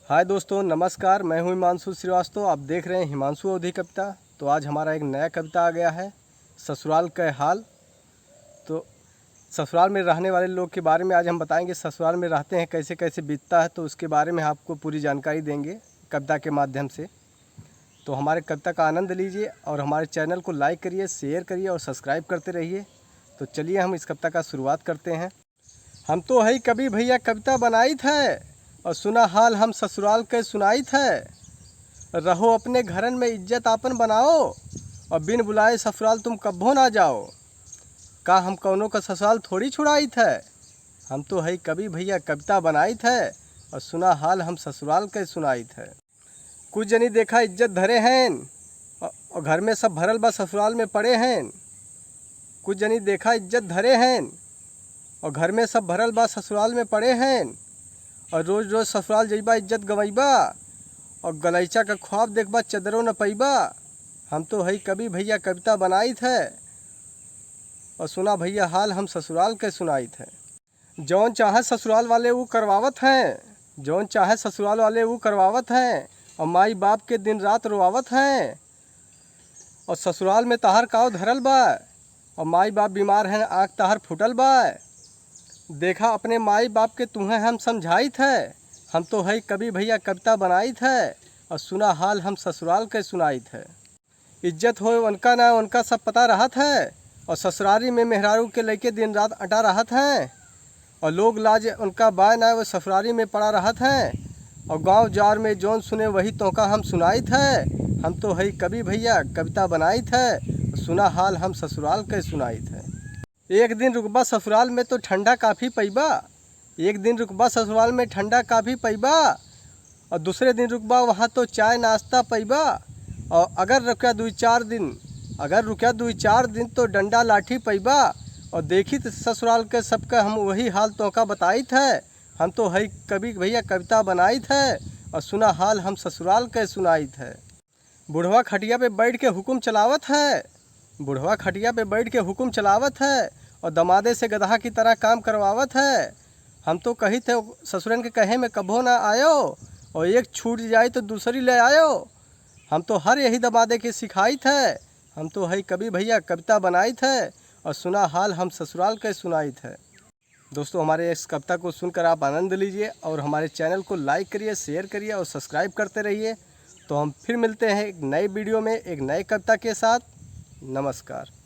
हाय दोस्तों, नमस्कार। मैं हूं हिमांशु श्रीवास्तव। आप देख रहे हैं हिमांशु अवधी कविता। तो आज हमारा एक नया कविता आ गया है, ससुराल का हाल। तो ससुराल में रहने वाले लोग के बारे में आज हम बताएंगे। ससुराल में रहते हैं, कैसे कैसे बीतता है, तो उसके बारे में आपको पूरी जानकारी देंगे कविता के माध्यम से। तो हमारे कविता का आनंद लीजिए और हमारे चैनल को लाइक करिए, शेयर करिए और सब्सक्राइब करते रहिए। तो चलिए हम इस कविता का शुरुआत करते हैं। हम तो है कभी भैया कविता बनाई थे और सुना हाल हम ससुराल के सुनाई थे। रहो अपने घरन में इज्जत आपन बनाओ और बिन बुलाए ससुराल तुम कब्बो ना जाओ। का हम कौनों का ससुराल थोड़ी छुड़ाई थे। हम तो है कभी भैया कविता बनाई थे और सुना हाल हम ससुराल के सुनाई थे। कुछ जनी देखा इज्जत धरे हैं और घर में सब भरल बा ससुराल में पड़े हैं। कुछ जनी देखा इज्जत धरे हैं और घर में सब भरल बा ससुराल में पड़े हैं। और रोज़ रोज़ ससुराल जइबा इज्जत गवैबा और गलैचा का ख्वाब देखबा चदरों न पैबा। हम तो है कभी भैया कविता बनाई थे और सुना भैया हाल हम ससुराल के सुनाई थे। जौन चाहे ससुराल वाले वो करवावत हैं, जौन चाहे ससुराल वाले वो करवावत हैं और माई बाप के दिन रात रोआवत हैं। और ससुराल में तहार काव धरल बा और माई बाप बीमार हैं, आँख तहार फुटल बा। देखा अपने माई बाप के तुम्हें हम समझाई थे। हम तो है कभी भैया कविता बनाई थे और सुना हाल हम ससुराल के सुनाई थे। इज्जत हो उनका ना उनका सब पता रहत है और ससुरारी में मेहरारू के लेके दिन रात अटा रहत हैं। और लोग लाज उनका बाय ना वो ससुरारी में पड़ा रहत हैं। और गांव जार में जौन सुने वही तोका हम सुनाई थे। हम तो है कभी भैया कविता बनाई थे और सुना हाल हम ससुराल के सुनाई थे। एक दिन रुकबा ससुराल में तो ठंडा काफ़ी पैबा। एक दिन रुकबा ससुराल में ठंडा काफ़ी पैबा और दूसरे दिन रुकबा वहाँ तो चाय नाश्ता पैबा। और अगर रुका दो चार दिन तो डंडा लाठी पैबा। और देखी तो ससुराल के सबका हम वही हाल तोका बताई थे। हम तो है कभी भैया कविता बनाई थे और सुना हाल हम ससुराल के सुनाई थे। बुढ़वा खटिया पे बैठ के हुक्म चलावत है, बुढ़वा खटिया पे बैठ के हुक्म चलावत है और दमादे से गधा की तरह काम करवावत है। हम तो कही थे ससुरन के कहे में कभो ना आयो और एक छूट जाए तो दूसरी ले आयो। हम तो हर यही दमादे के सिखाई थे। हम तो है कभी भैया कविता बनाई थे और सुना हाल हम ससुराल के सुनाई थे। दोस्तों, हमारे इस कविता को सुनकर आप आनंद लीजिए और हमारे चैनल को लाइक करिए, शेयर करिए और सब्सक्राइब करते रहिए। तो हम फिर मिलते हैं एक नए वीडियो में एक नए कविता के साथ। नमस्कार।